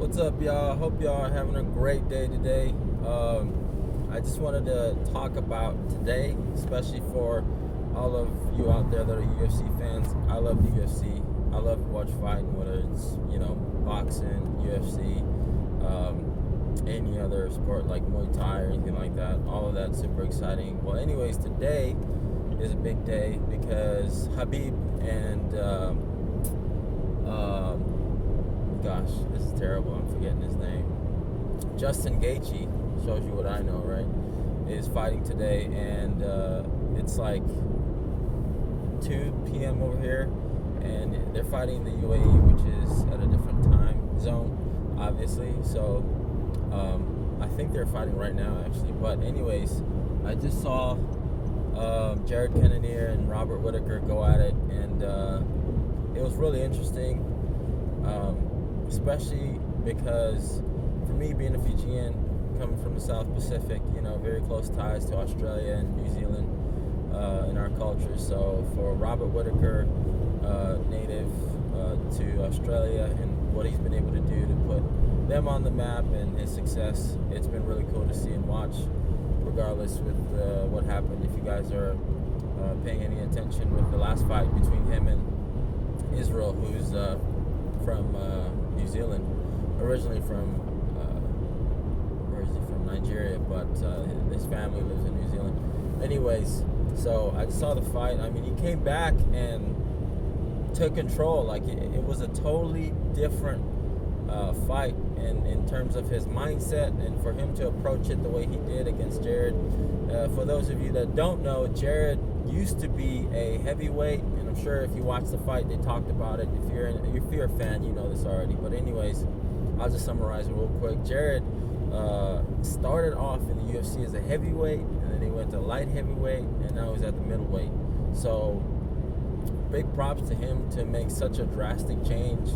What's up, y'all? Hope y'all are having a great day today. I just wanted to talk about today, especially for all of you out there that are UFC fans. I love the UFC. I love to watch fighting, whether it's boxing, UFC, any other sport like Muay Thai or anything like that. All of that's super exciting. Well, anyways, today is a big day because Habib and gosh, this is terrible. I'm forgetting his name. Justin Gaethje, shows you what I know, right? Is fighting today, and it's like 2 p.m. over here, and they're fighting in the UAE, which is at a different time zone, obviously. So I think they're fighting right now, actually. But anyways, I just saw Jared Cannonier and Robert Whitaker go at it, and it was really interesting. Especially because for me, being a Fijian, coming from the South Pacific, very close ties to Australia and New Zealand in our culture. So for Robert Whitaker, native to Australia, and what he's been able to do to put them on the map and his success, it's been really cool to see and watch, regardless with what happened. If you guys are paying any attention with the last fight between him and Israel, who's from New Zealand, originally from where is he from? Nigeria, but his family lives in New Zealand. Anyways, so I saw the fight. I mean, he came back and took control. Like it was a totally different fight in terms of his mindset, and for him to approach it the way he did against Jared. For those of you that don't know, Jared used to be a heavyweight, and I'm sure if you watch the fight, they talked about it. If you're a fan, you know this already. But anyways, I'll just summarize it real quick. Jared started off in the UFC as a heavyweight, and then he went to light heavyweight, and now he's at the middleweight. So big props to him to make such a drastic change,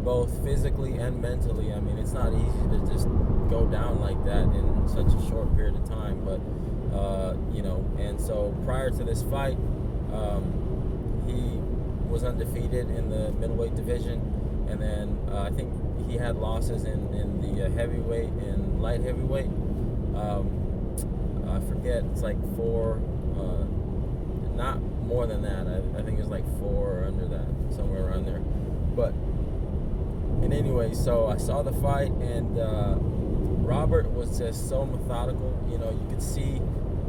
both physically and mentally. I mean, it's not easy to just go down like that in such a short period of time, but and so prior to this fight, he was undefeated in the middleweight division, and then I think he had losses in the heavyweight and light heavyweight. I forget, it's like 4, not more than that. I think it was like 4 or under that, somewhere around there. But and anyway, so I saw the fight, and Robert was just so methodical. You could see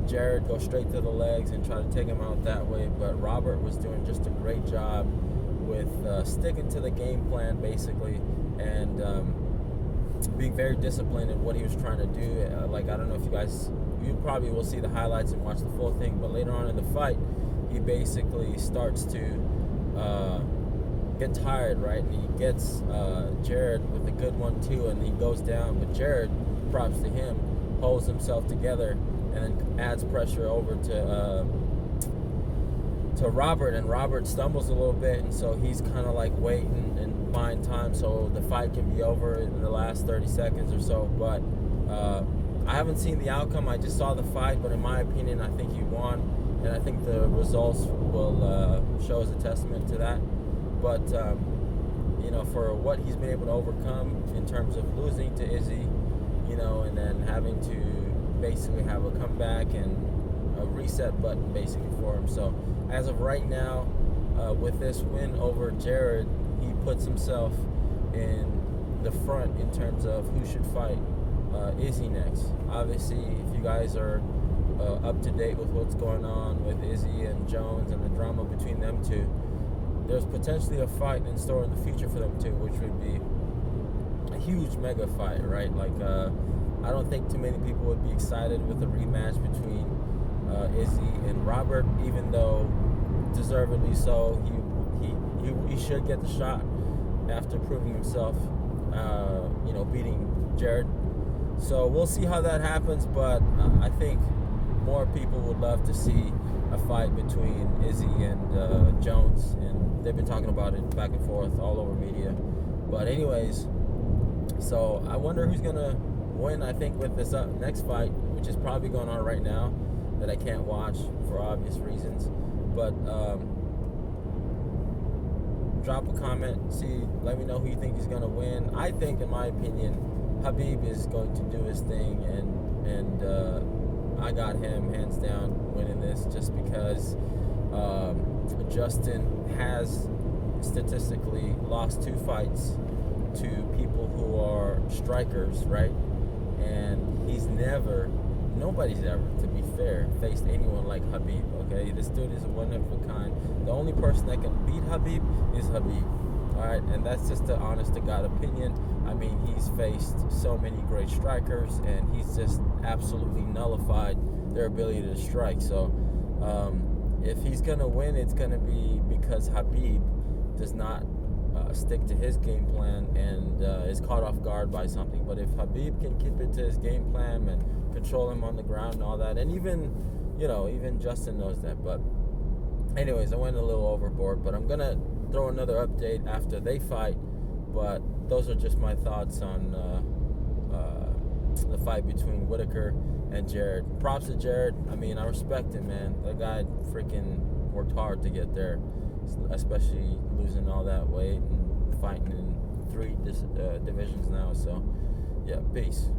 Jared go straight to the legs and try to take him out that way, but Robert was doing just a great job with sticking to the game plan, basically, and being very disciplined in what he was trying to do. I don't know if you probably will see the highlights and watch the full thing, but later on in the fight, he basically starts to get tired, right? And he gets Jared with a good 1-2, and he goes down, but Jared, props to him, holds himself together and then adds pressure over to Robert, and Robert stumbles a little bit, and so he's kind of like waiting and buying time so the fight can be over in the last 30 seconds or so. But I haven't seen the outcome. I just saw the fight, but in my opinion, I think he won, and I think the results will show as a testament to that. But for what he's been able to overcome in terms of losing to Izzy, and then having to basically have a comeback and a reset button basically for him. So as of right now, with this win over Jared, he puts himself in the front in terms of who should fight Izzy next. Obviously, if you guys are up to date with what's going on with Izzy and Jones and the drama between them two, there's potentially a fight in store in the future for them two, which would be a huge mega fight, right? I don't think too many people would be excited with a rematch between Izzy and Robert, even though deservedly so. He should get the shot after proving himself, beating Jared. So we'll see how that happens, but I think more people would love to see a fight between Izzy and Jones, and they've been talking about it back and forth all over media. But anyways, so I wonder who's gonna win. I think with this next fight, which is probably going on right now, that I can't watch for obvious reasons, but drop a comment. Let me know who you think is going to win. I think, in my opinion, Khabib is going to do his thing, and I got him hands down winning this, just because Justin has statistically lost 2 fights to people who are strikers, right? And nobody's ever, to be fair, faced anyone like Khabib, okay? This dude is a one of a kind. The only person that can beat Khabib is Khabib, all right? And that's just the honest to God opinion. I mean, he's faced so many great strikers, and he's just absolutely nullified their ability to strike. So if he's going to win, it's going to be because Khabib does not stick to his game plan and is caught off guard by something. But if Khabib can keep it to his game plan and control him on the ground and all that, and even Justin knows that. But anyways, I went a little overboard, but I'm going to throw another update after they fight. But those are just my thoughts on the fight between Whitaker and Jared. Props to Jared. I mean, I respect him, man. That guy freaking worked hard to get there, especially losing all that weight and fighting in 3 divisions now. So, yeah, peace.